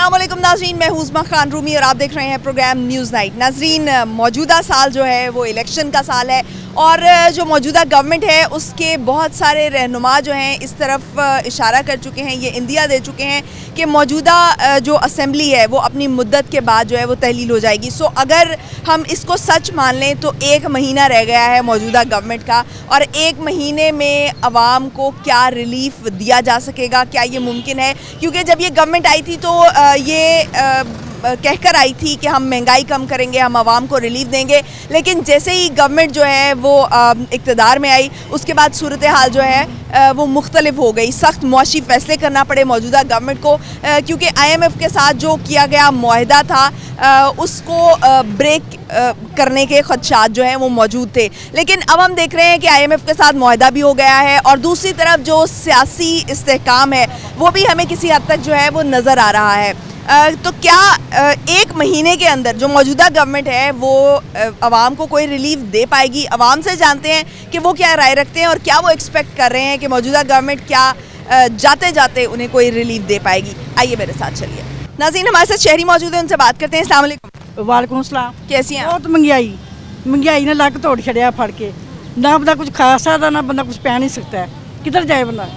अस्सलामुअलैकुम नाज़रीन, मैं हुज़मा खान रूमी और आप देख रहे हैं प्रोग्राम न्यूज़ नाइट। नाज़रीन, मौजूदा साल जो है वो इलेक्शन का साल है और जो मौजूदा गवर्नमेंट है उसके बहुत सारे रहनुमा जो हैं इस तरफ इशारा कर चुके हैं, ये इंदिया दे चुके हैं कि मौजूदा जो असम्बली है वो अपनी मुद्दत के बाद जो है वो तहलील हो जाएगी। सो अगर हम इसको सच मान लें तो 1 महीना रह गया है मौजूदा गवर्नमेंट का और 1 महीने में आवाम को क्या रिलीफ दिया जा सकेगा, क्या ये मुमकिन है? क्योंकि जब ये गवर्नमेंट आई थी तो ये कहकर आई थी कि हम महंगाई कम करेंगे, हम आवाम को रिलीफ देंगे, लेकिन जैसे ही गवर्नमेंट जो है वो इक़्तिदार में आई उसके बाद सूरत हाल जो है वो मुख्तलिफ हो गई। सख्त मुआशी फ़ैसले करना पड़े मौजूदा गवर्नमेंट को क्योंकि IMF के साथ जो किया गया मुआहदा था उसको ब्रेक करने के खदशात जो हैं वो मौजूद थे। लेकिन अब हम देख रहे हैं कि IMF के साथ मुआहदा भी हो गया है और दूसरी तरफ जो सियासी इस्तेहकाम है वो भी हमें किसी हद तक जो है वो नज़र आ रहा है। तो क्या 1 महीने के अंदर जो मौजूदा गवर्नमेंट है वो आवाम को कोई रिलीफ दे पाएगी? आवाम से जानते हैं कि वो क्या राय रखते हैं और क्या वो एक्सपेक्ट कर रहे हैं कि मौजूदा गवर्नमेंट क्या जाते जाते उन्हें कोई रिलीफ दे पाएगी। आइए मेरे साथ चलिए। नाज़रीन, हमारे साथ शहरी मौजूद हैं, उनसे बात करते हैं। अस्सलाम वालेकुम। वालेकुम सलाम। कैसी हैं? बहुत महंगाई ने लक तोड़ छड़िया फड़ के, ना बंदा कुछ खा सकता ना बंदा कुछ पै नहीं सकता है, किधर जाए बंदा?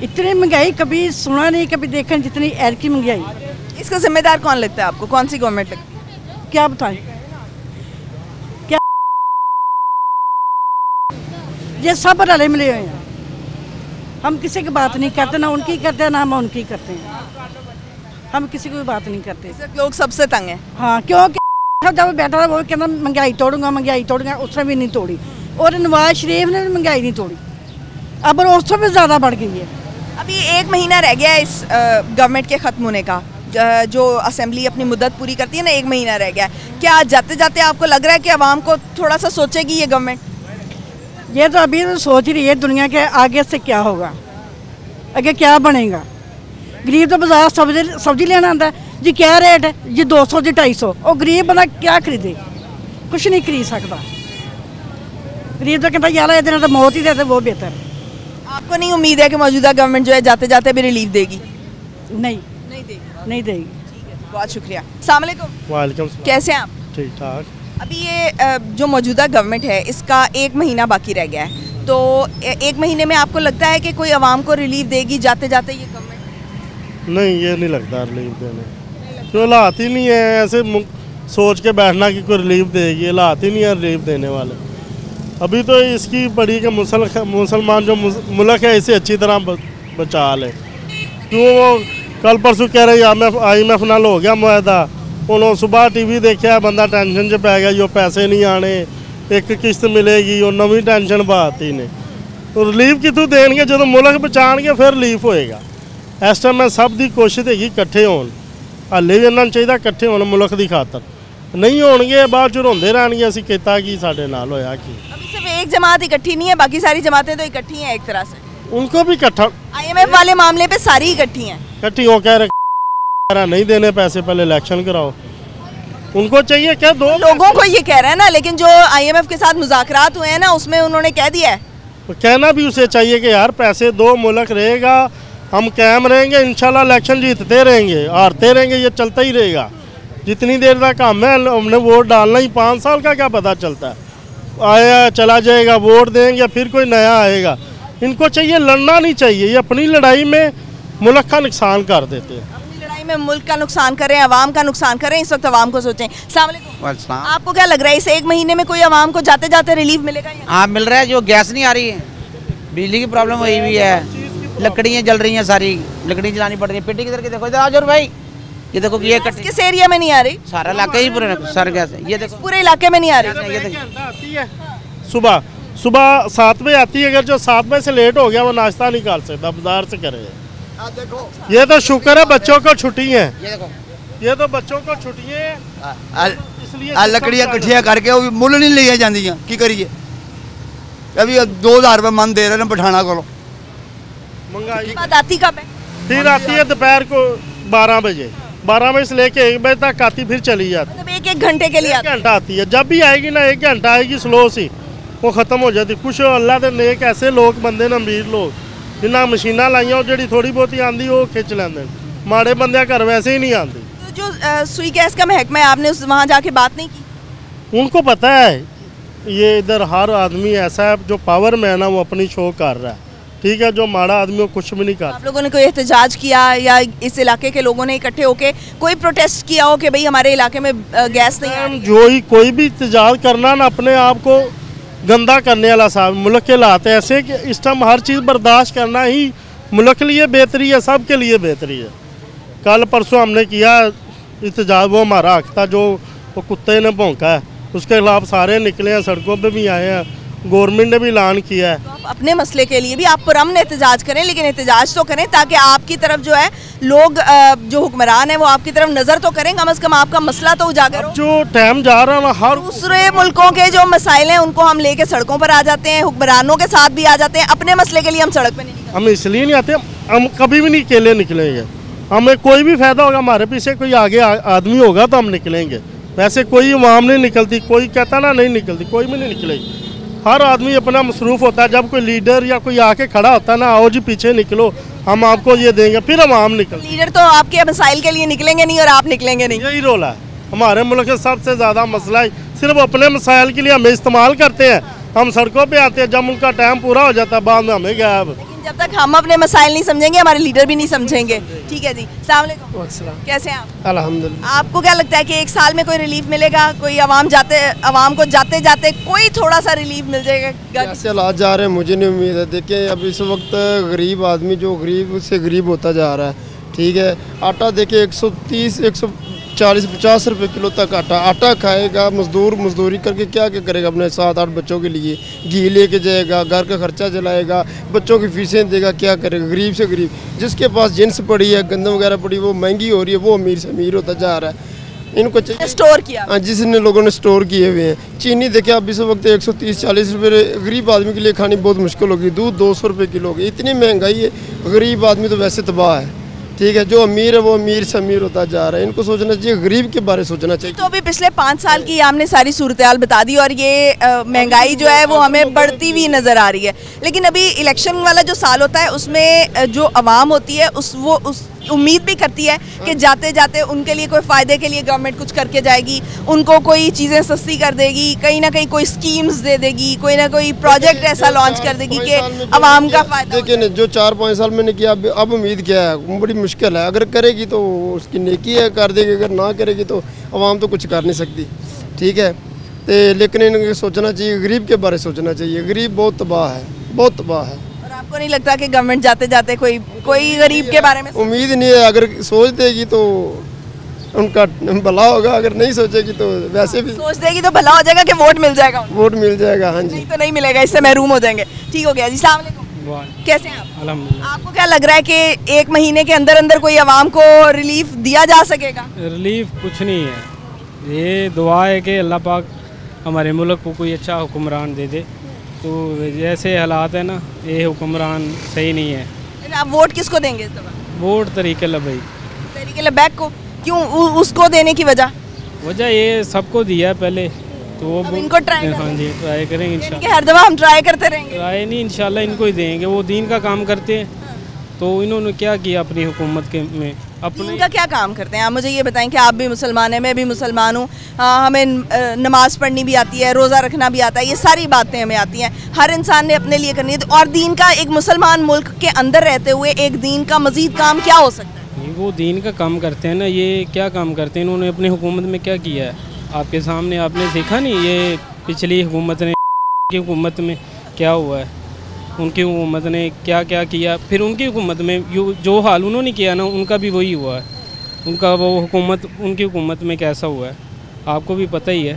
इतनी महंगाई कभी सुना नहीं, कभी देखा नहीं जितनी ऐर की महंगाई। इसका जिम्मेदार कौन लगता है आपको? कौन सी गवर्नमेंट लगती है? क्या बताएं, क्या ये सब रले मिले हुए हैं। हम किसी की बात नहीं करते, ना उनकी करते हैं ना हम उनकी करते हैं। हम किसी को भी बात नहीं करते। लोग सबसे तंग हैं। हाँ, क्योंकि जब बैठा था वो कहना महंगाई तोड़ूंगा, उसने भी नहीं तोड़ी और नवाज शरीफ ने भी महंगाई नहीं तोड़ी, अब उससे भी ज़्यादा बढ़ गई है। अभी 1 महीना रह गया है इस गवर्नमेंट के ख़त्म होने का। जो असेंबली अपनी मुद्दत पूरी करती है ना, 1 महीना रह गया है। क्या जाते जाते आपको लग रहा है कि आवाम को थोड़ा सा सोचेगी ये गवर्नमेंट? ये तो अभी तो सोच रही है दुनिया के आगे से क्या होगा, आगे क्या बनेगा। गरीब तो बाजार सब्जी लेना आता है जी, क्या रेट है जी? 200 जी 250। और गरीब बंदा क्या खरीदे? कुछ नहीं खरीद सकता। गरीब तो कहता यार ये दिन तो मौत ही देते वो बेहतर है। आपको नहीं उम्मीद है कि मौजूदा गवर्नमेंट जो है जाते जाते भी रिलीफ देगी? नहीं देगी। नहीं देगी। बहुत शुक्रिया। अस्सलाम वालेकुम। वालेकुम। कैसे हैं आप? ठीक ठाक। अभी ये जो मौजूदा गवर्नमेंट है इसका 1 महीना बाकी रह गया है, तो 1 महीने में आपको लगता है कि कोई आवाम को रिलीफ देगी जाते जाते ये गवर्नमेंट? नहीं, ये नहीं लगता रिलीफ देने, क्यों हालात ही नहीं है। ऐसे सोच के बैठना कि कोई रिलीफ देगी, हालात ही नहीं है रिलीफ देने वाले। अभी तो इसकी पड़ी कि मुसलमान जो मुल्क है इसे अच्छी तरह बचा ले। क्यों वो कल परसों कह रहे IMF नाल हो गया मुआहदा, उन्होंने सुबह TV देखा बंदा टेंशन च पै गया, जो पैसे नहीं आने, एक किश्त मिलेगी और नवी टेंशन पाती ने। तो रिलीफ कितों देंगे? जो मुल्क बचाएंगे फिर रिलीफ होएगा। इस टाइम मैं सब की कोशिश है इकट्ठे होन, हाले भी इन्होंने चाहिए इकट्ठे होने मुल्क की खातर। नहीं होणगे बाद च रोंदे रहणगे असीं कीता की, साडे नाल होया की। सिर्फ एक जमात इकट्ठी नहीं है, बाकी सारी जमातें तो इकट्ठी हैं एक तरह से। उनको भी इकट्ठा, IMF वाले मामले पे सारी इकट्ठी हैं। इकट्ठी हो कह रहे नहीं देने पैसे, पहले इलेक्शन कराओ। उनको चाहिए क्या? दो लोगों को ये कह रहे हैं ना, लेकिन जो IMF के साथ मुज़ाकरात हुए हैं ना उसमें उन्होंने कह दिया है। तो कहना भी उसे चाहिए कि यार पैसे दो, मुल्क रहेगा, हम कायम रहेंगे, इंशाल्लाह इलेक्शन जीतते रहेंगे, हारते रहेंगे, ये चलता ही रहेगा जितनी देर तक हम है। हमने वोट डालना ही 5 साल का क्या पता चलता है, आया चला जाएगा, वोट देंगे फिर कोई नया आएगा। इनको चाहिए लड़ना नहीं चाहिए, ये अपनी लड़ाई में मुल्क का नुकसान कर देते हैं। अपनी लड़ाई में मुल्क का नुकसान करें, आवाम का नुकसान करें, इस वक्त आवाम को सोचें। अस्सलाम वालेकुम। आपको क्या लग रहा है इस 1 महीने में कोई आवाम को जाते जाते रिलीफ मिलेगा? हाँ मिल रहा है। जो गैस नहीं आ रही है, बिजली की प्रॉब्लम हुई हुई है, लकड़ियाँ जल रही हैं, सारी लकड़ी जलानी पड़ रही है। पेटी किधर के देखो, इधर आ जाओ भाई, ये देखो कि ये किस एरिया में नहीं आ रही? सारा इलाका ही पूरे सर गैस है, ये देखो पूरे इलाके में नहीं आ रही। ये देखो सुबह 7 बजे आती है, अगर जो 7 बजे से लेट हो गया वो नाश्ता नहीं कर सकता, बाजार से करे। ये तो शुक्र है बच्चों को छुट्टी है, ये तो बच्चों को छुट्टी है, इसलिए लकड़ियाँ कट्ठियाँ करके वो मुल नहीं लिया जांदियां, की करिए? अभी 2000 रुपये मन दे रहे हैं पठाना को। महंगाई आती कब है? फिर आती है दोपहर को 12 बजे, 12 बजे से लेके 1 बजे तक आती, फिर चली जाती। मतलब 1-1 घंटे के लिए? 1 घंटा आती है, जब भी आएगी ना 1 घंटा आएगी, स्लो सी वो खत्म हो जाती। कुछ अल्लाह के नेक ऐसे लोग बंदे ने, अमीर लोग जिन्हें मशीना लाइया, जी थोड़ी बहुती आँदी वो खिंच लेंगे, माड़े बंदे घर वैसे ही नहीं आती। तो जो सुई गैस का महकमा है, आपने उस वहाँ जाके बात नहीं की? उनको पता है ये इधर हर आदमी ऐसा है जो पावर में है ना वो अपनी शो कर रहा है, ठीक है, जो माड़ा आदमी वो कुछ भी नहीं कर। आप लोगों ने कोई एहतजाज किया या इस इलाके के लोगों ने इकट्ठे होके कोई प्रोटेस्ट किया हो कि भाई हमारे इलाके में गैस नहीं आ रही? जो ही कोई भी एहतजाज करना ना अपने आप को गंदा करने वाला साहब, मुल्क के हालात ऐसे कि इस टाइम हर चीज़ बर्दाश्त करना ही मुल्क के लिए बेहतरी है, सब के लिए बेहतरी है। कल परसों हमने किया एहतजाज, वो हमारा हक था, जो वो कुत्ते ने भौंका है उसके खिलाफ सारे निकले हैं, सड़कों पे भी आए हैं, गवर्नमेंट ने भी ऐलान किया है। तो आप अपने मसले के लिए भी आप पुरअमन एहतजाज करें, लेकिन एहतजाज तो करें ताकि आपकी तरफ जो है लोग जो हुक्मरान है वो आपकी तरफ नज़र तो करें, कम से कम आपका मसला तो उजागर हो। जो टाइम जा रहा है ना, हर दूसरे मुल्कों के जो मसाइल हैं उनको हम लेके सड़कों पर आ जाते हैं, हुक्मरानों के साथ भी आ जाते हैं, अपने मसले के लिए हम सड़क पर नहीं निकलते। हम इसलिए नहीं आते, हम कभी भी नहीं अकेले निकलेंगे, हमें कोई भी फ़ायदा होगा, हमारे पीछे कोई आगे आदमी होगा तो हम निकलेंगे। वैसे कोई अवाम नहीं निकलती, कोई कहता ना नहीं निकलती, कोई भी नहीं निकलेगी। हर आदमी अपना मसरूफ़ होता है। जब कोई लीडर या कोई आके खड़ा होता है ना, आओ जी पीछे निकलो, हम आपको ये देंगे, फिर हम आम निकलते। लीडर तो आपके मसाइल के लिए निकलेंगे नहीं और आप निकलेंगे नहीं। यही रोल है हमारे मुल्क का, सबसे ज़्यादा मसला है सिर्फ अपने मसाइल के लिए हमें इस्तेमाल करते हैं, हम सड़कों पे आते हैं, जब उनका टाइम पूरा हो जाता है बाद में हमें गायब। लेकिन जब तक हम अपने मसाइल नहीं समझेंगे हमारे लीडर भी नहीं समझेंगे। ठीक है जी, अस्सलाम वालेकुम, कैसे हैं आप? अल्हम्दुलिल्लाह। आपको क्या लगता है कि एक साल में कोई रिलीफ मिलेगा? कोई आवाम को जाते जाते कोई थोड़ा सा रिलीफ मिल जाएगा? कैसे हालात जा रहे हैं मुझे नहीं उम्मीद है। देखिए अब इस वक्त गरीब आदमी जो गरीब से गरीब होता जा रहा है, ठीक है। आटा देखिए 130 140 50 रुपए किलो तक आटा खाएगा मजदूर, मजदूरी करके क्या क्या करेगा अपने 7-8 बच्चों के लिए, घी लेके जाएगा, घर का खर्चा चलाएगा, बच्चों की फीसें देगा, क्या करेगा गरीब से गरीब। जिसके पास जिन्स पड़ी है, गंदम वगैरह पड़ी, वो महंगी हो रही है, वो अमीर से अमीर होता जा रहा है। इनको चाहिए स्टोर किया, हाँ, जिसने लोगों ने स्टोर किए हुए हैं। चीनी देखिए अब इस वक्त 130-40 रुपये गरीब आदमी के लिए खानी बहुत मुश्किल होगी। दूध 200 रुपये किलो होगी, इतनी महंगाई है, गरीब आदमी तो वैसे तबाह है, ठीक है। जो अमीर है वो अमीर से अमीर होता जा रहा है। इनको सोचना चाहिए, गरीब के बारे में सोचना चाहिए। तो अभी पिछले 5 साल की हमने सारी सूरत-ए-हाल बता दी और ये महंगाई जो है वो हमें बढ़ती हुई नज़र आ रही है। लेकिन अभी इलेक्शन वाला जो साल होता है उसमें जो आवाम होती है उस उम्मीद भी करती है कि जाते जाते उनके लिए कोई फ़ायदे के लिए गवर्नमेंट कुछ करके जाएगी, उनको कोई चीज़ें सस्ती कर देगी, कहीं ना कहीं कोई स्कीम्स दे देगी, कोई ना कोई प्रोजेक्ट ऐसा लॉन्च कर देगी कि आवाम का फ़ायदा। देखिए जो 4-5 साल में ने किया, अब उम्मीद क्या है, बड़ी मुश्किल है। अगर करेगी तो उसकी नेकी है, कर देगी, अगर ना करेगी तो आवाम तो कुछ कर नहीं सकती, ठीक है। तो लेकिन इनको सोचना चाहिए, गरीब के बारे में सोचना चाहिए। गरीब बहुत तबाह है, बहुत तबाह है। आपको नहीं लगता कि गवर्नमेंट जाते जाते कोई गरीब के बारे में उम्मीद नहीं है। अगर सोच देगी तो उनका भला होगा, अगर नहीं सोचेगी तो वैसे भी सोच देगी तो भला हो जाएगा कि वोट मिल जाएगा, वोट मिल जाएगा। हाँ जी, नहीं तो नहीं मिलेगा, इससे महरूम हो जाएंगे। ठीक हो गया जी, अस्सलाम वालेकुम, कैसे हैं आप? अल्हम्दुलिल्लाह। आपको क्या लग रहा है कि 1 महीने के अंदर अंदर कोई आवाम को रिलीफ दिया जा सकेगा? रिलीफ कुछ नहीं है, ये दुआ है कि अल्लाह पाक हमारे मुल्क को कोई अच्छा हुक्मरान दे दे। तो जैसे हालात है ना, ये हुक्मरान सही नहीं है। आप वोट किसको देंगे इस दफा? वोट तरीके लबाई, तहरीक लबैक को। क्यों उसको देने की वजह? ये सबको दिया है पहले, तो वो अब इनको ट्राई करेंगे। हाँ जी, ट्राई करेंगे यानी कि इंशाल्लाह। हर दफा हम ट्राई करते रहेंगे? ट्राई नहीं, इंशाल्लाह इनको ही देंगे। वो दीन का काम करते हैं, तो इन्होंने क्या किया अपनी हुकूमत के में, अपने दीन का क्या काम करते हैं? आप मुझे ये बताएं कि आप भी मुसलमान हैं, मैं भी मुसलमान हूँ, हमें नमाज़ पढ़नी भी आती है, रोज़ा रखना भी आता है, ये सारी बातें हमें आती हैं, हर इंसान ने अपने लिए करनी है। और दीन का, एक मुसलमान मुल्क के अंदर रहते हुए एक दीन का मज़ीद काम क्या हो सकता है? वो दीन का काम करते हैं ना, ये क्या काम करते हैं, इन्होंने अपनी हुकूमत में क्या किया है आपके सामने आपने देखा नहीं? ये पिछली हुकूमत ने की हुकूमत में क्या हुआ है, उनकी हुकूमत ने क्या क्या किया, फिर उनकी हुकूमत में जो हाल उन्होंने किया ना, उनका भी वही हुआ है। उनका वो हुकूमत, उनकी हुकूमत में कैसा हुआ है आपको भी पता ही है।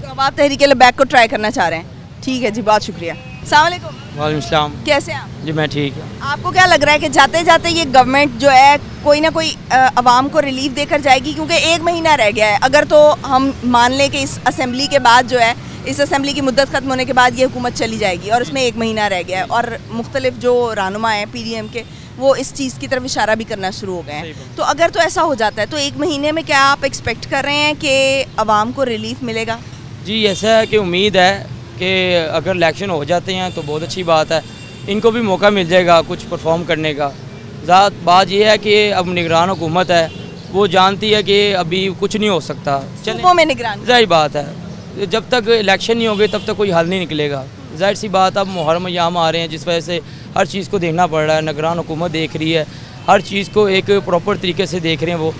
तो अब आप तहरीक लबैक को ट्राई करना चाह रहे हैं? ठीक है जी, बहुत शुक्रिया। अस्सलाम वालेकुम। वालेकुम सलाम। कैसे हैं आप? जी मैं ठीक है। आपको क्या लग रहा है कि जाते जाते ये गवर्नमेंट जो है कोई ना कोई आवाम को रिलीफ देकर जाएगी? क्योंकि 1 महीना रह गया है। अगर तो हम मान लें कि इस असेंबली के बाद जो है, इस असेंबली की मुद्दत ख़त्म होने के बाद ये हुकूमत चली जाएगी और इसमें 1 महीना रह गया है और मुख्तलिफ जो रहनुमा हैं PDM के, वो इस चीज़ की तरफ इशारा भी करना शुरू हो गए हैं। तो अगर तो ऐसा हो जाता है तो 1 महीने में क्या आप एक्सपेक्ट कर रहे हैं कि आवाम को रिलीफ मिलेगा? जी ऐसा है कि उम्मीद है कि अगर इलेक्शन हो जाते हैं तो बहुत अच्छी बात है, इनको भी मौका मिल जाएगा कुछ परफॉर्म करने का। बात ये है कि अब निगरान हुकूमत है, वो जानती है कि अभी कुछ नहीं हो सकता। सूबों में निगरान, जाहिर बात है जब तक इलेक्शन नहीं होंगे तब तक कोई हल नहीं निकलेगा। जाहिर सी बात, अब मुहर्रम अय्याम आ रहे हैं जिस वजह से हर चीज़ को देखना पड़ रहा है। निगरान हुकूमत देख रही है, हर चीज़ को एक प्रॉपर तरीके से देख रहे हैं। वो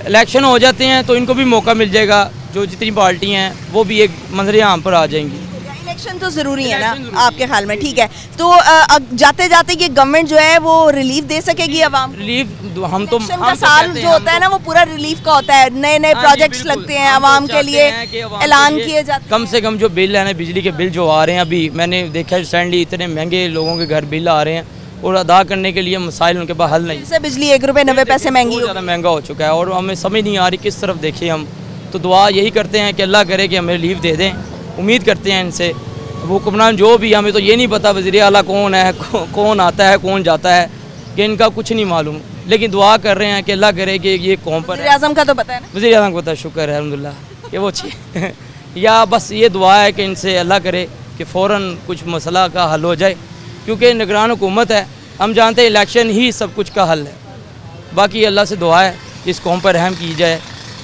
इलेक्शन हो जाते हैं तो इनको भी मौका मिल जाएगा, जो जितनी पार्टी हैं वो भी एक मंजर आम पर आ जाएंगी। इलेक्शन तो ज़रूरी है ना आपके ख्याल में? ठीक है, तो जाते जाते ये गवर्नमेंट जो है वो रिलीफ दे सकेगी आवाम? रिलीफ हम तो साल जो होता है ना वो पूरा रिलीफ का होता है, नए नए प्रोजेक्ट्स लगते हैं आवाम के लिए, ऐलान किए जाते हैं। कम से कम जो बिल है ना, बिजली के बिल जो आ रहे हैं, अभी मैंने देखा रिसेंटली इतने महंगे लोगों के घर बिल आ रहे हैं और अदा करने के लिए मसाइल उनके पास हल नहीं। जैसे बिजली 1 रुपये 90 पैसे महंगी, ज़्यादा महंगा हो चुका है और हमें समझ नहीं आ रही किस तरफ देखें हम। तो दुआ यही करते हैं कि अल्लाह करे कि हमें रिलीफ दे दें, उम्मीद करते हैं इनसे। वो हुक्मरान जो भी, हमें तो ये नहीं पता वज़ीर आला कौन है, कौन आता है कौन जाता है, कि इनका कुछ नहीं मालूम, लेकिन दुआ कर रहे हैं कि अल्लाह करे कि ये कौम पर। वज़ीर आज़म का तो पता है ना? वज़ीर आज़म को पता, शुक्र है अल्हम्दुलिल्लाह कि वो अच्छी या बस ये दुआ है कि इनसे अल्लाह करे कि फ़ौरन कुछ मसला का हल हो जाए, क्योंकि निगरान हुकूमत है। हम जानते हैं इलेक्शन ही सब कुछ का हल है। बाकी अल्लाह से दुआ है इस कौम पर रहम की जाए।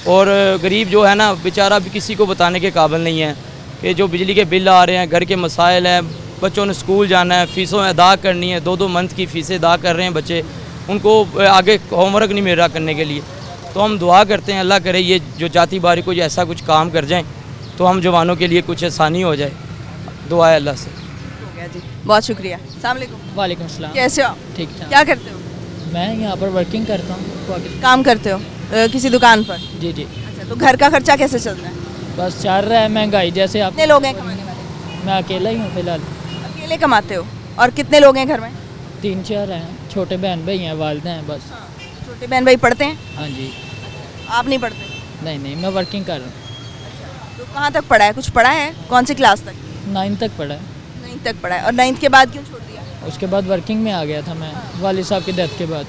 और गरीब जो है ना बेचारा भी किसी को बताने के काबिल नहीं है कि जो बिजली के बिल आ रहे हैं, घर के मसाइल हैं, बच्चों ने स्कूल जाना है, फ़ीसों अदा करनी है, 2-2 मंथ की फ़ीसें अदा कर रहे हैं बच्चे, उनको आगे होमवर्क नहीं मिल रहा करने के लिए। तो हम दुआ करते हैं अल्लाह करे ये जो जाति बारी को ऐसा कुछ काम कर जाएँ तो हम जवानों के लिए कुछ आसानी हो जाए। दुआ है अल्लाह से। जी बहुत शुक्रिया। अस्सलाम वालेकुम। वालेकुम सलाम। कैसे हो? ठीक ठाक। क्या करते हो? मैं यहाँ पर वर्किंग करता हूँ। काम करते हो किसी दुकान पर? जी जी। अच्छा, तो घर का खर्चा कैसे चलता है? बस चल रहा है, महंगाई जैसे आप। कितने लोग हैं कमाने वाले? मैं अकेला ही हूँ फिलहाल। अकेले कमाते हो? और कितने लोग हैं घर में? 3-4 हैं, छोटे बहन भाई हैं, वालिद हैं बस। छोटे बहन भाई पढ़ते हैं? हाँ जी। आप नहीं पढ़ते? नहीं, मैं वर्किंग कर रहा हूँ। तो कहाँ तक पढ़ा है? कुछ पढ़ा है? कौन सी क्लास तक? 9th तक पढ़ा है। 9th तक पढ़ा है। और 9th के बाद क्यों छोड़ दिया? उसके बाद वर्किंग में आ गया था मैं, वालिद साहब की डेथ के बाद।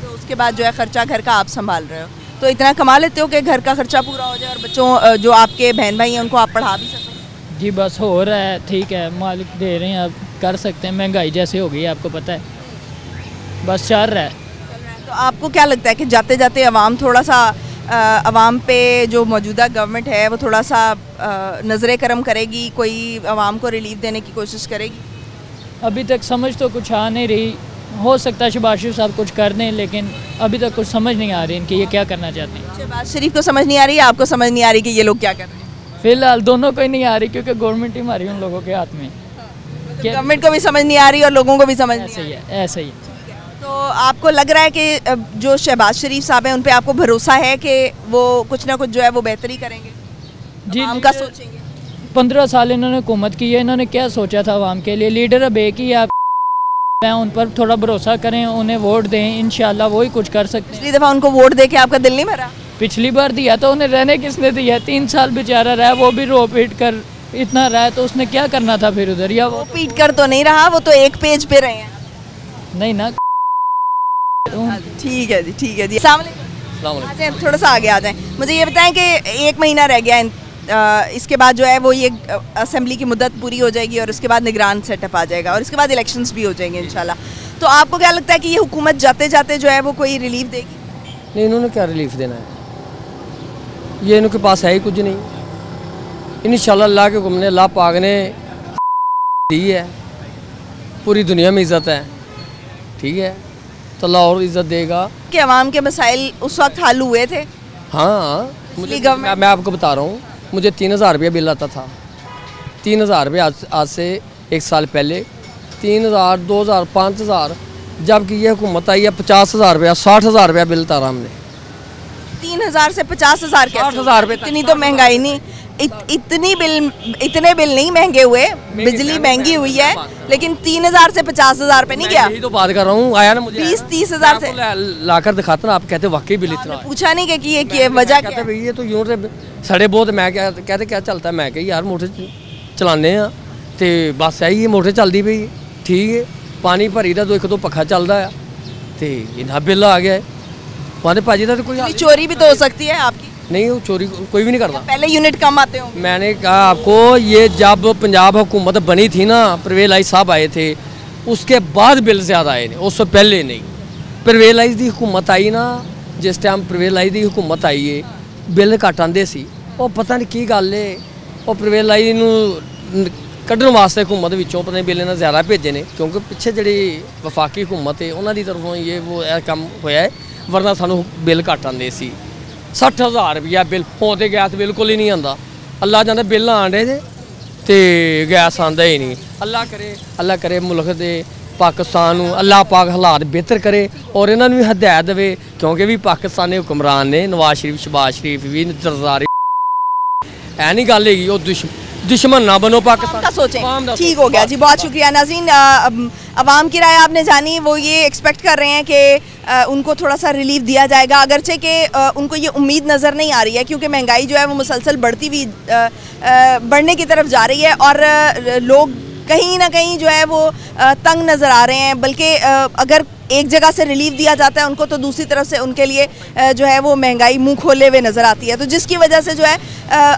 तो उसके बाद जो है खर्चा घर का आप संभाल रहे हो, तो इतना कमा लेते हो कि घर का खर्चा पूरा हो जाए और बच्चों जो आपके बहन भाई हैं उनको आप पढ़ा भी सकें? जी बस हो रहा है, ठीक है, मालिक दे रहे हैं, आप कर सकते हैं। महंगाई जैसे हो गई है आपको पता है, बस चल रहा है। तो आपको क्या लगता है कि जाते जाते अवाम थोड़ा सा अवाम पे जो मौजूदा गवर्नमेंट है वो थोड़ा सा नज़र करम करेगी, कोई अवाम को रिलीफ देने की कोशिश करेगी? अभी तक समझ तो कुछ आ नहीं रही, हो सकता है शहबाज शरीफ साहब कुछ कर दें, लेकिन अभी तक कुछ समझ नहीं आ रही इनकी ये क्या करना चाहते हैं। शहबाज शरीफ को समझ नहीं आ रही है, आपको समझ नहीं आ रही कि ये लोग क्या कर रहे हैं? फिलहाल दोनों को ही नहीं आ रही, क्योंकि गवर्नमेंट ही हमारी उन लोगों के हाथ में। गवर्नमेंट को भी समझ नहीं आ रही और लोगों को भी समझ नहीं आ रही। ऐसा ही है। तो आपको लग रहा है कि जो शहबाज शरीफ साहब हैं उन पे आपको भरोसा है कि वो कुछ ना कुछ जो है वो बेहतरी करेंगे, जी आवाम का सोचेंगे? 15 साल इन्होंने हुकूमत की है, इन्होंने क्या सोचा था आवाम के लिए? लीडर अब एक ही है, मैं उन पर थोड़ा भरोसा करें, उन्हें वोट दें, इंशाल्लाह वही कुछ कर सकते हैं। पिछली दफ़ा उनको वोट दे के आपका दिल नहीं भरा? पिछली बार दिया तो उन्हें रहने किसने दिया? 3 साल बेचारा रहा, वो भी रो पीट कर इतना रहा, तो उसने क्या करना था फिर उधर? या वो पीट कर तो नहीं रहा, वो तो एक पेज पे रहे हैं। नहीं ना। ठीक है जी, ठीक है जी। अस्सलाम वालेकुम। आ जाएं, थोड़ा सा आगे आ जाएं। मुझे ये बताएं कि 1 महीना रह गया इसके बाद जो है वो ये असेंबली की मुद्दत पूरी हो जाएगी और उसके बाद निगरान सेटअप आ जाएगा और इसके बाद इलेक्शंस भी हो जाएंगे इंशाल्लाह। तो आपको क्या लगता है कि ये हुकूमत जाते जाते जो है वो कोई रिलीफ देगी? नहीं, इन्होंने क्या रिलीफ देना है? ये इनके पास है ही कुछ नहीं। इंशाल्लाह अल्लाह के हुक्म ने, अल्लाह पाक ने दी है, पूरी दुनिया में इज़्ज़त है, ठीक है, तो अल्लाह और इज़्ज़त देगा। कि अवाम के मसाइल उस वक्त हल हुए थे? हाँ, मैं आपको बता रहा हूँ, मुझे 3000 रुपया बिल आता था। 3000 रुपये आज से 1 साल पहले 3000, 2000, 5000, जबकि ये हुकूमत आई है 50,000 रुपया, 60,000 रुपया बिल तारा हमने। 3000 से 50,000 के 60,000 रुपये। इतनी तो महंगाई नहीं, इतने बिल नहीं महंगे हुए, बिजली महंगी हुई है, लेकिन 3000 से 50,000 रुपये नहीं गया। यही तो बात कर रहा हूँ, आया ना मुझे 20-30 हज़ार से लाकर दिखाता ना, आप कहते वाकई बिल इतना। पूछा नहीं कि ये वजह क्या है? ये तो यूँ सड़े बहुत, मैं क्या कहते क्या चलता है, मैं कही यार मोटर चलाने हैं तो बस आई है, मोटर चलती पई, ठीक है, पानी भरी दा 2-1 पक्खा चलता है तो इन्ना बिल आ गया है। वहाँ भाजी का तो कोई चोरी भी तो हो सकती है आपकी? नहीं, वो चोरी कोई भी नहीं करता। पहले यूनिट कम आते होंगे। मैंने कहा आपको, ये जब पंजाब हुकूमत बनी थी ना, परवेज़ इलाही साहब आए थे, उसके बाद बिल ज़्यादा आए ने, उससे पहले नहीं। परवेज़ दी हुकूमत आई ना, जिस टाइम परवेज़ दी हुकूमत आई है बिल घट आते सी, वो पता नहीं की गल है, वो परवेज़ नूं कढ़न वास्ते हुकूमत विचों पता नहीं बिल इन्हें ज़्यादा भेजे ने, क्योंकि पिछे जी वफाकी हुकूमत है उन्होंने तरफों ये वो काम होया है, वरना सानू बिल घट आते सी। 60,000 रुपया बिल हो तो गैस बिल्कुल ही नहीं आता, अल्लाह जाने बिल आन डे ते गैस आंदा ही नहीं। अल्लाह करे मुल्क दे पाकिस्तान नूं अल्लाह पाक हालात बेहतर करे और इन्हां नूं हदायत देवे, क्योंकि भी पाकिस्तानी हुक्मरान ने नवाज शरीफ शहबाज शरीफ भी जरदारी है नहीं गल है, वो दुश्मन ना बनो पाकिस्तान का सोचें। ठीक हो गया जी, बहुत शुक्रिया। नाज़रीन, अवाम की राय आपने जानी, वो ये एक्सपेक्ट कर रहे हैं कि उनको थोड़ा सा रिलीफ दिया जाएगा, अगरचे कि उनको ये उम्मीद नज़र नहीं आ रही है, क्योंकि महंगाई जो है वो मुसलसल बढ़ती हुई बढ़ने की तरफ जा रही है और लोग कहीं ना कहीं जो है वो तंग नज़र आ रहे हैं। बल्कि अगर एक जगह से रिलीफ दिया जाता है उनको, तो दूसरी तरफ से उनके लिए जो है वो महंगाई मुंह खोले हुए नज़र आती है, तो जिसकी वजह से जो है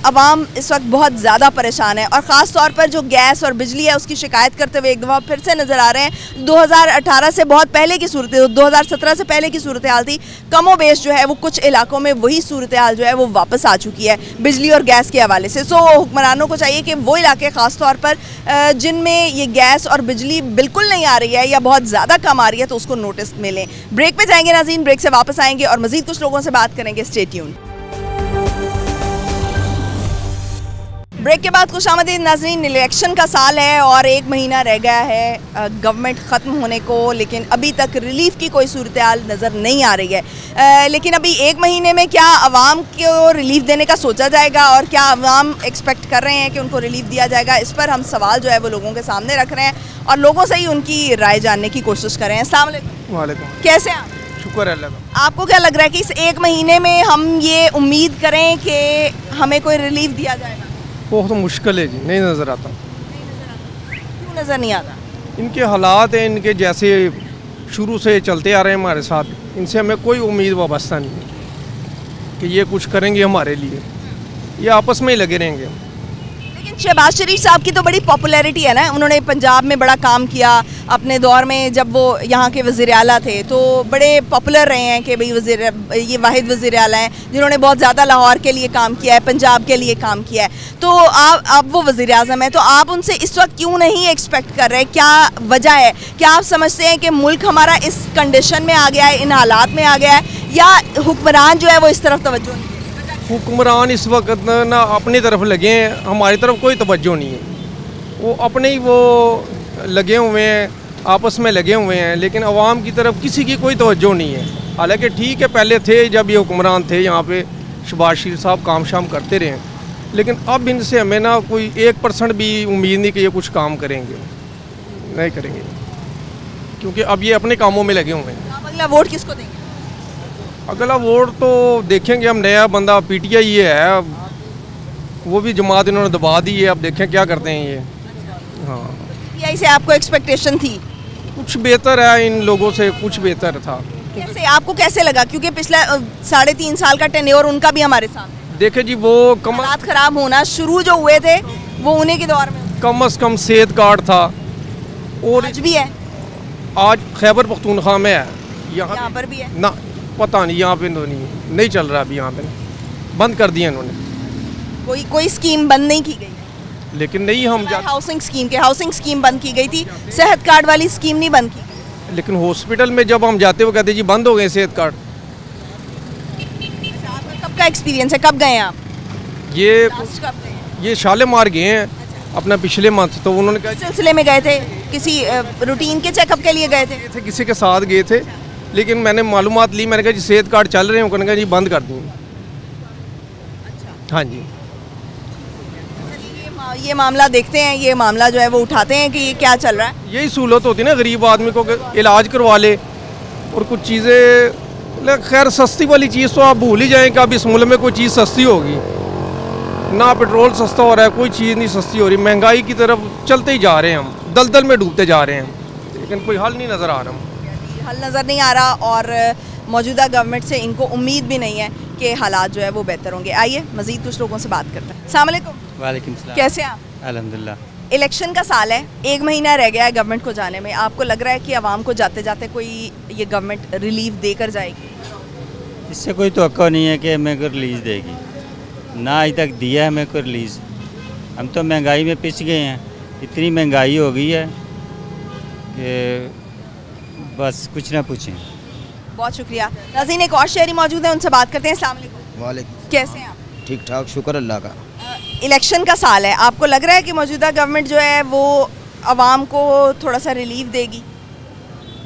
अवाम इस वक्त बहुत ज़्यादा परेशान है। और ख़ास तौर पर जो गैस और बिजली है उसकी शिकायत करते हुए एक दफ़ा फिर से नज़र आ रहे हैं। 2018 से बहुत पहले की सूरत, 2017 से पहले की सूरत हाल थी, कमो बेश जो है वो कुछ इलाकों में वही सूरत हाल जो है वो वापस आ चुकी है बिजली और गैस के हवाले से। सो हुक्मरानों को चाहिए कि वो इलाके ख़ास तौर पर जिनमें ये गैस और बिजली बिल्कुल नहीं आ रही है या बहुत ज़्यादा कम आ रही है, तो उसको नोटिस मिले। ब्रेक पे जाएंगे नाज़रीन, ब्रेक से वापस आएंगे और मज़ीद कुछ लोगों से बात करेंगे। Stay tuned. ब्रेक के बाद खुशामदीद नाज़रीन, इलेक्शन का साल है और 1 महीना रह गया है गवर्नमेंट ख़त्म होने को, लेकिन अभी तक रिलीफ की कोई सूरत हाल नज़र नहीं आ रही है। लेकिन अभी 1 महीने में क्या आवाम को रिलीफ देने का सोचा जाएगा और क्या आवाम एक्सपेक्ट कर रहे हैं कि उनको रिलीफ दिया जाएगा, इस पर हम सवाल जो है वो लोगों के सामने रख रहे हैं और लोगों से ही उनकी राय जानने की कोशिश कर रहे हैं। अस्सलाम वालेकुम। वालेकुम। कैसे हैं आप? शुक्र है अल्लाह का। आपको क्या लग रहा है कि इस 1 महीने में हम ये उम्मीद करें कि हमें कोई रिलीफ दिया जाएगा? बहुत मुश्किल है जी, नहीं नज़र आता। क्यों नज़र नहीं आता? इनके हालात हैं, इनके जैसे शुरू से चलते आ रहे हैं हमारे साथ, इनसे हमें कोई उम्मीद वाबस्ता नहीं है कि ये कुछ करेंगे हमारे लिए, ये आपस में ही लगे रहेंगे। लेकिन शहबाज शरीफ साहब की तो बड़ी पॉपुलैरिटी है ना, उन्होंने पंजाब में बड़ा काम किया अपने दौर में, जब वो यहाँ के वज़ीर आला थे तो बड़े पॉपुलर रहे हैं कि भाई ये वाहिद वज़ीर आला हैं जिन्होंने बहुत ज़्यादा लाहौर के लिए काम किया है, पंजाब के लिए काम किया है। तो आप वो वज़ीर आज़म है, तो आप उनसे इस वक्त क्यों नहीं एक्सपेक्ट कर रहे? क्या वजह है? क्या आप समझते हैं कि मुल्क हमारा इस कंडीशन में आ गया है, इन हालात में आ गया है, या हुक्मरान जो है वो इस तरफ तवज्जो नहीं? हुक्मरान इस वक्त ना अपनी तरफ लगे हैं, हमारी तरफ कोई तवज्जो नहीं है, वो अपने ही वो लगे हुए हैं, आपस में लगे हुए हैं, लेकिन आवाम की तरफ किसी की कोई तवज्जो नहीं है। हालांकि ठीक है, पहले थे जब ये हुक्मरान थे यहाँ पे शहबाज शरीफ साहब काम शाम करते रहे, लेकिन अब इनसे हमें ना कोई 1% भी उम्मीद नहीं कि ये कुछ काम करेंगे, नहीं करेंगे, क्योंकि अब ये अपने कामों में लगे हुए हैं। आप अगला वोट किसको देंगे? अगला वोट तो देखेंगे हम, नया बंदा PTI है, वो भी जमात इन्होंने दबा दी है, अब देखें क्या करते हैं ये। हाँ, PTI से आपको एक्सपेक्टेशन थी? कुछ बेहतर है इन लोगों से, कुछ बेहतर था। कैसे, आपको कैसे लगा? क्योंकि पिछला 3.5 साल का टेन्योर उनका भी हमारे सामने। देखे जी, वो हालात ख़राब होना शुरू जो हुए थे वो उन्हीं के दौर में। कम से कम सेहत कार्ड था, और आज भी है, आज खैबर पख्तूनख्वा में है, यहाँ पर भी है ना, पता नहीं यहाँ पे नहीं चल रहा, अभी यहाँ पे बंद कर दिया इन्होंने। कोई स्कीम बंद नहीं की गई, लेकिन नहीं हम हाउसिंग स्कीम बंद की गई थी, सेहत कार्ड वाली स्कीम नहीं बंद की गई। लेकिन हॉस्पिटल में जब हम जाते वो कहते जी बंद हो गए सेहत कार्ड। आपका कब का एक्सपीरियंस है, कब गए हैं आप? ये शालेमार गए हैं अपना पिछले मंथ, तो उन्होंने कहा सिलसिले में गए थे, किसी रूटीन के चेकअप के लिए गए थे? किसी के साथ गए थे, लेकिन मैंने मालूमात ली, मैंने कहा जी सेहत कार्ड चल रहे हैं, उन्होंने कहा जी बंद कर दूँ। हाँ जी, ये मामला देखते हैं, ये मामला जो है वो उठाते हैं कि ये क्या चल रहा है। यही सहूलत होती है ना गरीब आदमी को, इलाज करवा ले, और कुछ चीज़ें, खैर सस्ती वाली चीज़ तो आप भूल ही जाएं कि अब इस मुल्क में कोई चीज़ सस्ती होगी ना, पेट्रोल सस्ता हो रहा है, कोई चीज़ नहीं सस्ती हो रही, महंगाई की तरफ चलते ही जा रहे हैं हम, दलदल में डूबते जा रहे हैं, लेकिन कोई हल नहीं नज़र आ रहा। हल नज़र नहीं आ रहा और मौजूदा गवर्नमेंट से इनको उम्मीद भी नहीं है कि हालात जो है वो बेहतर होंगे। आइए मज़ीद कुछ लोगों से बात करते हैं। अस्सलाम वालेकुम। वालेकुम सलाम। कैसे हैं आप? अल्हम्दुलिल्लाह। इलेक्शन का साल है, 1 महीना रह गया है गवर्नमेंट को जाने में। आपको लग रहा है कि आवाम को जाते जाते कोई ये गवर्नमेंट रिलीफ देकर जाएगी? इससे कोई तवक्को नहीं है कि हमें कोई रिलीज़ देगी, ना आज तक दिया है हमें कोई रिलीज़। हम तो महंगाई में पिस गए हैं, इतनी महंगाई हो गई है कि बस कुछ ना पूछें। बहुत शुक्रिया। नाज़रीन, एक और शहरी मौजूद है, उनसे बात करते हैं। अस्सलाम वालेकुम। वालेकुम। कैसे हैं आप? ठीक ठाक, शुक्र अल्लाह का। इलेक्शन का साल है, आपको लग रहा है कि मौजूदा गवर्नमेंट जो है वो आवाम को थोड़ा सा रिलीफ देगी?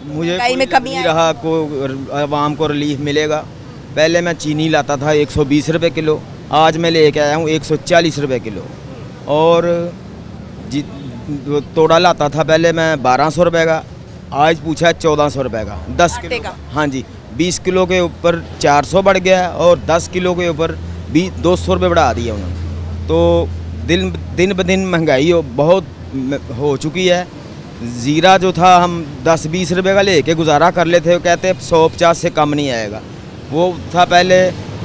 मुझे महंगाई में कमी नहीं रहा को आवाम को रिलीफ मिलेगा। पहले मैं चीनी लाता था 120 रुपये किलो, आज मैं लेके आया हूँ 140 रुपये किलो। और तोड़ा लाता था पहले मैं 1200 रुपये का, आज पूछा है 1400 रुपये का 10 किलो का। हाँ जी, 20 किलो के ऊपर 400 बढ़ गया और 10 किलो के ऊपर 200 रुपये बढ़ा दिया उन्होंने। तो दिन ब दिन महंगाई बहुत हो चुकी है। ज़ीरा जो था हम 10-20 रुपये का लेके गुजारा कर लेते, कहते 150 से कम नहीं आएगा। वो था पहले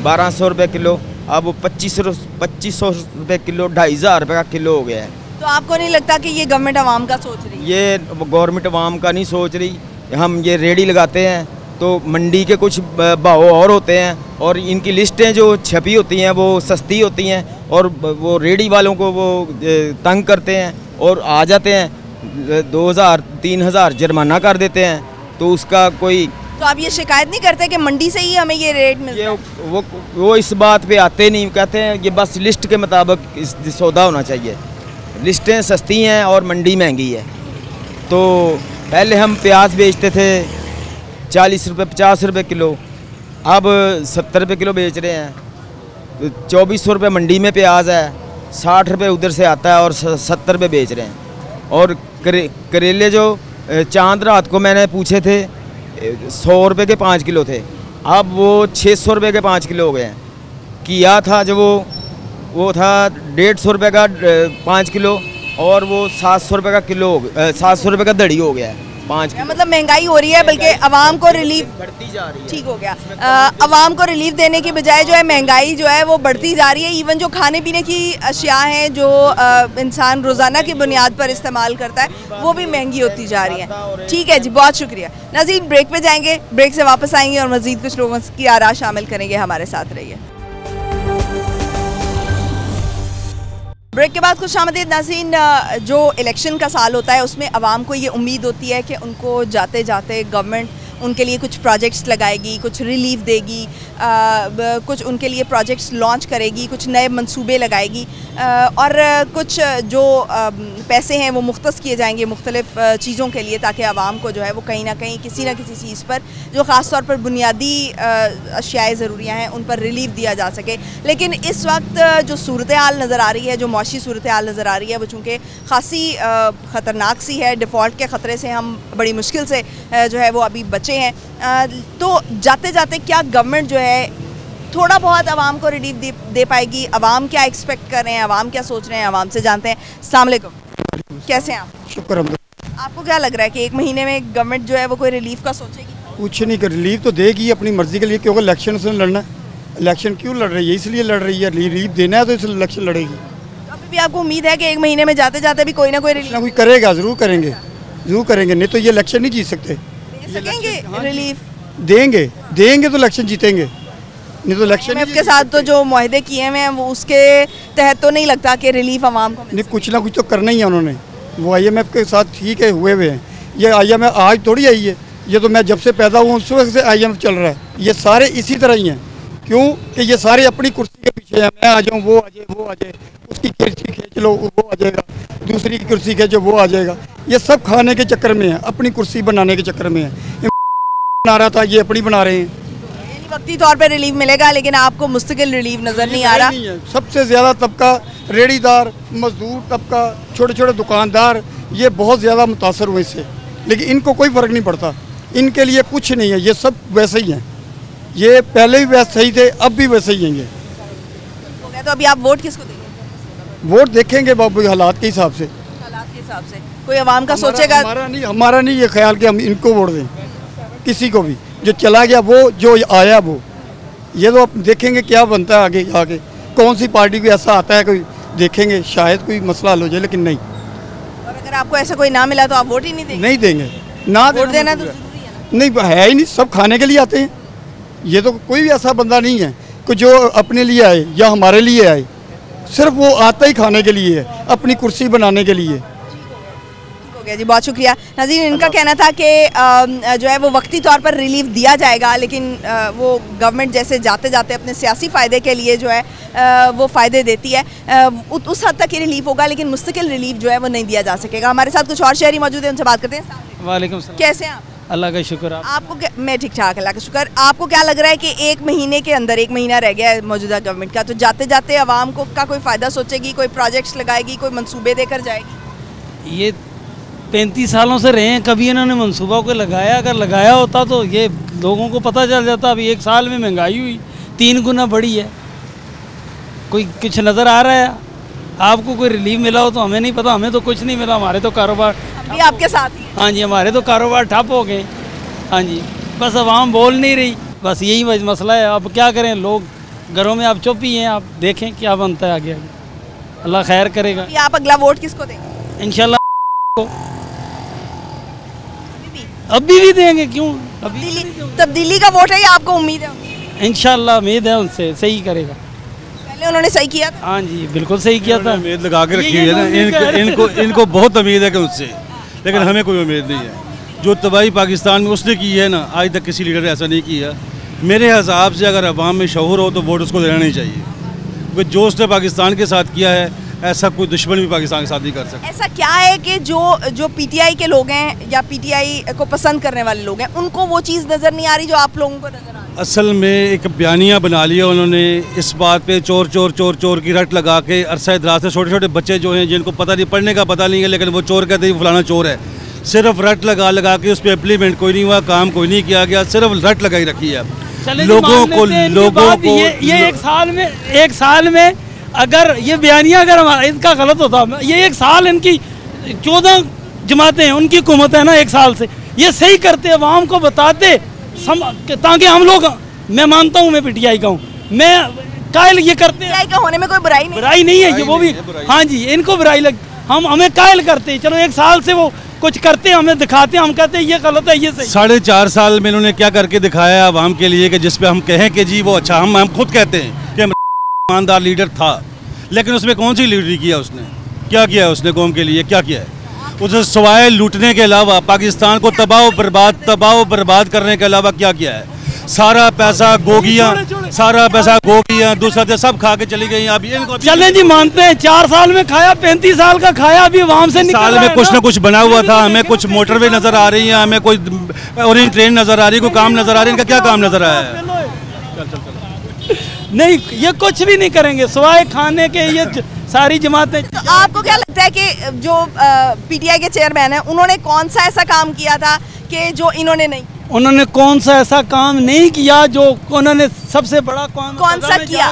1200 रुपये किलो, अब वो 2500 रुपये किलो, 2500 रुपये का किलो हो गया है। तो आपको नहीं लगता कि ये गवर्नमेंट आवाम का सोच रही है? ये गवर्नमेंट आवाम का नहीं सोच रही। हम ये रेडी लगाते हैं तो मंडी के कुछ भाव और होते हैं और इनकी लिस्टें जो छपी होती हैं वो सस्ती होती हैं और वो रेडी वालों को वो तंग करते हैं और आ जाते हैं 2000-3000 जुर्माना कर देते हैं। तो उसका कोई, तो आप ये शिकायत नहीं करते कि मंडी से ही हमें ये रेट मिलता है? वो इस बात पे आते नहीं, कहते हैं ये बस लिस्ट के मुताबिक इस सौदा होना चाहिए। लिस्टें सस्ती हैं और मंडी महंगी है। तो पहले हम प्याज बेचते थे 40 रुपये 50 रुपये किलो, अब 70 रुपये किलो बेच रहे हैं। तो 2400 रुपये मंडी में प्याज है, 60 रुपये उधर से आता है और 70 रुपये बेच रहे हैं। और करेले जो चांद रात को मैंने पूछे थे 100 रुपये के 5 किलो थे, अब वो 600 रुपये के 5 किलो हो गए हैं। किया था जो वो था 150 रुपये का 5 किलो और वो 700 रुपये का किलो 700 रुपये का दड़ी हो गया है 5 किलो। मतलब महंगाई हो रही है, बल्कि आवाम को रिलीफ बढ़ती जा रही है। ठीक हो गया। आवाम को रिलीफ देने की बजाय जो है महंगाई जो है वो बढ़ती जा रही है। इवन जो खाने पीने की अशिया हैं जो इंसान रोज़ाना की बुनियाद पर इस्तेमाल करता है वो भी महंगी होती जा रही है। ठीक है जी, बहुत शुक्रिया। नाज़रीन, ब्रेक पे जाएंगे, ब्रेक से वापस आएंगे और मज़ीद कुछ लोगों की आरा शामिल करेंगे। हमारे साथ रहिए। ब्रेक के बाद खुश आमदीद नाज़रीन। जो इलेक्शन का साल होता है उसमें आवाम को ये उम्मीद होती है कि उनको जाते जाते गवर्नमेंट उनके लिए कुछ प्रोजेक्ट्स लगाएगी, कुछ रिलीफ देगी, कुछ उनके लिए प्रोजेक्ट्स लॉन्च करेगी, कुछ नए मंसूबे लगाएगी और कुछ जो पैसे हैं वो मुख्तस किए जाएंगे मुख्तलिफ़ चीज़ों के लिए, ताकि आवाम को जो है वो कहीं ना कहीं किसी न किसी चीज़ पर जो ख़ास तौर पर बुनियादी अशियाए ज़रूरियाँ हैं उन पर रिलीफ दिया जा सके। लेकिन इस वक्त जो सूरत हाल नज़र आ रही है, जो मौशी सूरत हाल नज़र आ रही है, वो चूँकि ख़ासी ख़तरनाक सी है। डिफ़ॉल्ट के ख़तरे से हम बड़ी मुश्किल से जो है वो अभी बचे हैं। तो जाते जाते क्या गवर्नमेंट जो है थोड़ा बहुत आवाम को रिलीफ दे पाएगी? आवाम क्या एक्सपेक्ट कर रहे हैं, आवाम क्या सोच रहे हैं, आवाम से जानते हैं। अस्सलाम वालेकुम, कैसे हैं आप? शुक्र। आपको क्या लग रहा है कि 1 महीने में गवर्नमेंट जो है वो कोई रिलीफ का सोचेगी? कुछ नहीं कर, रिलीफ तो देगी अपनी मर्जी के लिए, क्योंकि इलेक्शन से लड़ना है। इलेक्शन क्यों लड़ रही है? इसलिए लड़ रही है, रिलीफ देना है तो इसलिए इलेक्शन लड़ेगी। तो अभी भी आपको उम्मीद है कि 1 महीने में जाते जाते भी कोई ना कोई रिलीफ कोई करेगा, ज़रूर करेंगे, ज़रूर करेंगे, नहीं तो ये इलेक्शन नहीं जीत सकते। सकेंगे रिलीफ देंगे तो इलेक्शन जीतेंगे, नहीं तो इलेक्शन के साथ तो जो मुआहदे किए हुए हैं वो उसके तहत तो नहीं लगता कि रिलीफ आवाम को नहीं, कुछ ना कुछ तो करना ही है उन्होंने। वो IMF के साथ ठीक है हुए हुए हैं। ये IMF आज थोड़ी आई है, ये तो मैं जब से पैदा हुआ उस वक्त से IMF चल रहा है। ये सारे इसी तरह ही हैं, क्यों कि ये सारे अपनी कुर्सी के पीछे हैं। मैं आ जाऊँ, वो आ जाए, वो आ जाए, उसकी कुर्सी खींच लो वो आ जाएगा, दूसरी की कुर्सी खींचो वो आ जाएगा। ये सब खाने के चक्कर में है, अपनी कुर्सी बनाने के चक्कर में है। बना रहा था, ये अपनी बना रहे हैं। वक्ती तौर पे रिलीफ मिलेगा, लेकिन आपको मुस्तकिल रिलीफ नज़र नहीं आ रहा। सबसे ज़्यादा तबका रेड़ीदार, मजदूर तबका, छोटे छोटे दुकानदार, ये बहुत ज़्यादा मुतासर हुए इससे, लेकिन इनको कोई फ़र्क नहीं पड़ता। इनके लिए कुछ नहीं है, ये सब वैसे ही हैं। ये पहले भी वैसे ही थे, अब भी वैसे ही हैं ये। तो अभी आप वोट किसको देंगे? वोट देखेंगे बाबू हालात के हिसाब से। हालात के हिसाब से कोई आवाम का सोचेगा? हमारा नहीं ये ख्याल कि हम इनको वोट दें, किसी को भी। जो चला गया वो, जो आया वो, ये तो अब देखेंगे क्या बनता है आगे। कौन सी पार्टी को ऐसा आता है, कोई देखेंगे, शायद कोई मसला हल हो जाए, लेकिन नहीं। आपको ऐसा कोई ना मिला तो आप वोट ही नहीं देंगे? नहीं देंगे ना, वोट देना तो नहीं है ही नहीं, सब खाने के लिए आते हैं। ये तो कोई भी ऐसा बंदा नहीं है कि जो अपने लिए आए या हमारे लिए आए, सिर्फ वो आता ही खाने के लिए है, अपनी कुर्सी बनाने के लिए। हो गया जी, बहुत शुक्रिया। नाज़रीन, इनका कहना था कि जो है वो वक्ती तौर पर रिलीफ दिया जाएगा, लेकिन वो गवर्नमेंट जैसे जाते जाते अपने सियासी फ़ायदे के लिए जो है वो फ़ायदे देती है, उस हद तक ही रिलीफ होगा, लेकिन मुस्तकिल रिलीफ जो है वो नहीं दिया जा सकेगा। हमारे साथ कुछ और शहरी मौजूद हैं, उनसे बात करते हैं। वालेकुम सलाम। कैसे हैं आप? अल्लाह का शुक्र। आपको मैं ठीक ठाक, अल्लाह का शुक्र। आपको क्या लग रहा है कि एक महीने के अंदर, 1 महीना रह गया है मौजूदा गवर्नमेंट का, तो जाते जाते आवाम को का कोई फ़ायदा सोचेगी, कोई प्रोजेक्ट्स लगाएगी, कोई मंसूबे देकर जाएगी? ये 35 सालों से रहे हैं, कभी इन्होंने मंसूबा को लगाया? अगर लगाया होता तो ये लोगों को पता चल जाता। अभी 1 साल में महंगाई हुई 3 गुना बढ़ी है। कोई कुछ नज़र आ रहा है आपको? कोई रिलीफ मिला हो तो हमें नहीं पता, हमें तो कुछ नहीं मिला। हमारे तो कारोबार अभी आपके साथ ही। हाँ जी, हमारे तो कारोबार ठप हो गए। हाँ जी, बस आवाम बोल नहीं रही, बस यही मसला है। अब क्या करें, लोग घरों में आप चुप ही हैं। आप देखें क्या बनता है आगे आगे, अल्लाह खैर करेगा। आप अगला वोट किसको देंगे? इंशाल्लाह अभी भी देंगे। क्यों? तब्दीली का वोट है या आपको उम्मीद है? इंशाल्लाह उम्मीद है उनसे, सही करेगा। पहले उन्होंने सही किया था। हाँ जी, बिल्कुल सही किया था। उम्मीद लगा के रखी हुई है ना, इनको बहुत उम्मीद है कि उससे, लेकिन हमें कोई उम्मीद नहीं है। जो तबाही पाकिस्तान में उसने की है ना, आज तक किसी लीडर ने ऐसा नहीं किया। मेरे हिसाब से अगर अवाम में शऊर हो तो वोट उसको देना नहीं चाहिए, क्योंकि जो उसने पाकिस्तान के साथ किया है ऐसा कोई दुश्मन भी पाकिस्तान के साथ नहीं कर सकता। ऐसा क्या है कि जो पीटीआई के लोग हैं या पीटीआई को पसंद करने वाले लोग हैं, उनको वो चीज़ नज़र नहीं आ रही जो आप लोगों को नज़र आ रही है? असल में एक बयानिया बना लिया उन्होंने इस बात पे, चोर चोर चोर चोर की रट लगा के अरसा दराज से छोटे छोटे बच्चे जो हैं, जिनको पता नहीं, पढ़ने का पता नहीं है, लेकिन वो चोर कहते हैं फलाना चोर है। सिर्फ रट लगा के उस पर इम्प्लीमेंट कोई नहीं हुआ, काम कोई नहीं किया गया, सिर्फ रट लगाई रखी है लोगों को। ये एक साल में अगर ये बयानिया अगर हमारा इसका गलत होता, ये 1 साल इनकी 14 जमातें हैं, उनकी हुकूमत है ना, 1 साल से ये सही करते, अवाम को बताते, ताकि हम लोग, मैं मानता हूँ, मैं पीटीआई का हूँ, मैं कायल ये करते हैं। पीटीआई का होने में कोई बुराई नहीं है, ये वो भी हाँ जी, इनको बुराई लग, हमें कायल करते हैं। चलो 1 साल से वो कुछ करते हैं, हमें दिखाते हैं, हम कहते हैं ये गलत है, ये सही। 4.5 साल में इन्होंने क्या करके दिखाया आवाम के लिए कि जिसपे हम कहें कि जी वो अच्छा, हम खुद कहते हैं कि ईमानदार लीडर था, लेकिन उसमें कौन सी लीडरी किया उसने? क्या किया उसने कौम के लिए? क्या किया है उसे सवाए लूटने के अलावा? पाकिस्तान को तबाह बर्बाद करने के अलावा क्या किया है? सारा पैसा गोगियां दूसरा सब खा के चली गई। अभी इनको चलें जी, मानते हैं 4 साल में खाया, 35 साल का खाया, अभी आवाम से निकल साल में कुछ ना कुछ बना हुआ था। हमें कुछ मोटरवे नजर आ रही है, हमें कोई ओरिएंट ट्रेन नजर आ रही है, कोई काम नजर आ रही है। इनका क्या काम नजर आया है? नहीं, ये कुछ भी नहीं करेंगे सिवाय खाने के। ये सारी जमातें। तो आपको क्या लगता है कि जो पीटीआई के चेयरमैन हैं, उन्होंने कौन सा ऐसा काम किया था कि जो इन्होंने नहीं? उन्होंने कौन सा ऐसा काम नहीं किया जो उन्होंने सबसे बड़ा काम कौन सा किया?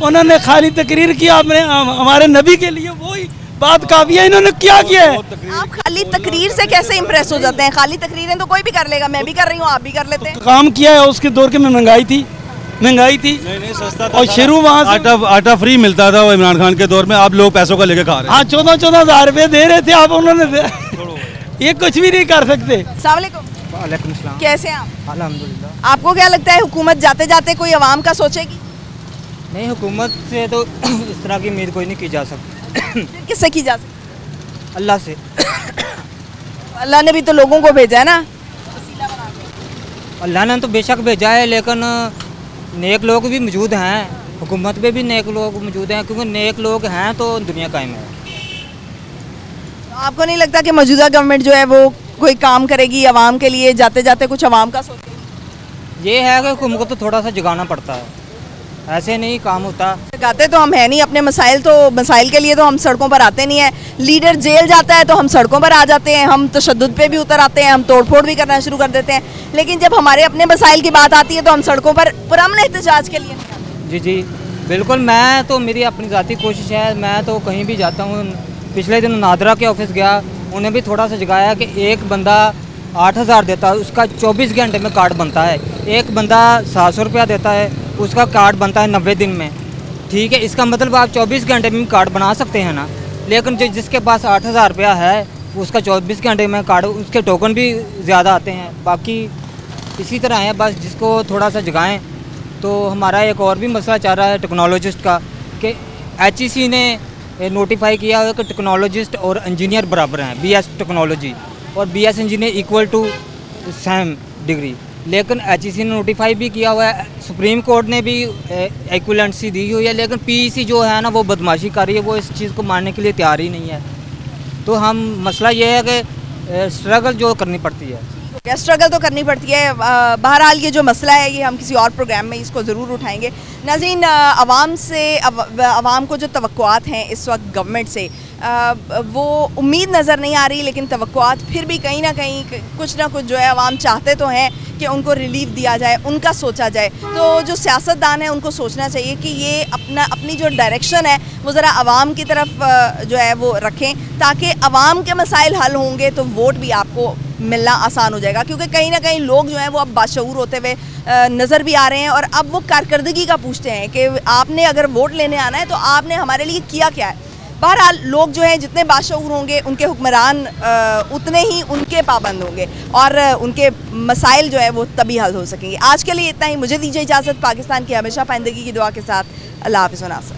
उन्होंने खाली तकरीर किया अपने हमारे नबी के लिए, वही बात काफी है। इन्होंने क्या किया है? आप खाली तकरीर से कैसे इंप्रेस हो जाते हैं? खाली तकरीरें तो कोई भी कर लेगा, मैं भी कर रही हूँ, आप भी कर लेते हैं। काम किया है। उसके दौर के में महंगाई थी नहीं सस्ता था, और शुरू वहाँ आटा फ्री मिलता था वो इमरान खान के दौर में। आप लोग पैसों का लेके खा रहे हैं। हाँ, 14 हज़ार रुपये दे रहे थे आप, उन्होंने ये कुछ भी नहीं कर सकते। अस्सलाम वालेकुम। वालेकुम सलाम। कैसे हैं आप? अल्हम्दुलिल्लाह। आपको क्या लगता है हुकूमत जाते जाते कोई आवाम का सोचेगी? नहीं, हुकूमत से तो इस तरह की उम्मीद कोई नहीं की जा सकती। किससे की जा सकती? अल्लाह से। अल्लाह ने भी तो लोगों को भेजा है ना। अल्लाह ने तो बेशक भेजा है, लेकिन नेक लोग भी मौजूद हैं, हुकूमत में भी नेक लोग मौजूद हैं, क्योंकि नेक लोग हैं तो दुनिया कायम है। तो आपको नहीं लगता कि मौजूदा गवर्नमेंट जो है वो कोई काम करेगी आवाम के लिए, जाते जाते कुछ आवाम का सोचेगी? ये है कि हुकूमत को तो थोड़ा सा जगाना पड़ता है, ऐसे नहीं काम होता। जगाते तो हम है नहीं, अपने मसाइल के लिए तो हम सड़कों पर आते नहीं है। लीडर जेल जाता है तो हम सड़कों पर आ जाते हैं, हम तशद्दुद पे भी उतर आते हैं, हम तोड़फोड़ भी करना शुरू कर देते हैं। लेकिन जब हमारे अपने मसाइल की बात आती है तो हम सड़कों पर पुरअमन एहतजाज के लिए नहीं आते। जी बिल्कुल। मैं तो, मेरी अपनी ज़ाती कोशिश है, मैं तो कहीं भी जाता हूँ। पिछले दिन नादरा के ऑफिस गया, उन्हें भी थोड़ा सा जगाया कि एक बंदा 8,000 देता है, उसका 24 घंटे में कार्ड बनता है। एक बंदा 700 रुपया देता है, उसका कार्ड बनता है 90 दिन में। ठीक है, इसका मतलब आप 24 घंटे में कार्ड बना सकते हैं ना। लेकिन जिसके पास 8,000 रुपया है उसका 24 घंटे में कार्ड, उसके टोकन भी ज़्यादा आते हैं। बाकी इसी तरह है, बस जिसको थोड़ा सा जगाएं। तो हमारा एक और भी मसला चल रहा है टेक्नोलॉजिस्ट का, कि HEC ने नोटिफाई किया है कि टेक्नोलॉजिस्ट और इंजीनियर बराबर हैं, BS टेक्नोलॉजी और BS engineer equal to same degree. लेकिन HEC ने नोटिफाई भी किया हुआ है, सुप्रीम कोर्ट ने भी इक्विवेलेंसी दी हुई है, लेकिन PEC जो है ना वो बदमाशी कर रही है, वो इस चीज़ को मानने के लिए तैयार ही नहीं है। तो हम मसला ये है कि स्ट्रगल जो करनी पड़ती है, स्ट्रगल तो करनी पड़ती है। बहरहाल ये जो मसला है ये हम किसी और प्रोग्राम में इसको ज़रूर उठाएंगे। नाज़रीन, आवाम को जो तवक्कुआत हैं इस वक्त गवर्नमेंट से, वो उम्मीद नज़र नहीं आ रही, लेकिन तवक्कुआत फिर भी कहीं ना कहीं कुछ ना कुछ जो है आवाम चाहते तो हैं कि उनको रिलीफ दिया जाए, उनका सोचा जाए। तो जो सियासतदान हैं उनको सोचना चाहिए कि ये अपनी जो डायरेक्शन है वो ज़रा आवाम की तरफ जो है वो रखें, ताकि आवाम के मसाइल हल होंगे तो वोट भी आपको मिलना आसान हो जाएगा। क्योंकि कहीं ना कहीं लोग जो हैं वो अब बाशऊर होते हुए नज़र भी आ रहे हैं, और अब वो कारकर्दगी का पूछते हैं कि आपने अगर वोट लेने आना है तो आपने हमारे लिए किया क्या है। बहरहाल लोग जो हैं जितने बाशऊर होंगे उनके हुक्मरान उतने ही उनके पाबंद होंगे, और उनके मसाइल जो है वो तभी हल हो सकेंगे। आज के लिए इतना ही, मुझे दीजिए इजाज़त। पाकिस्तान की हमेशा पाइंदगी की दुआ के साथ, अल्लाह हाफ़िज़ व नासर।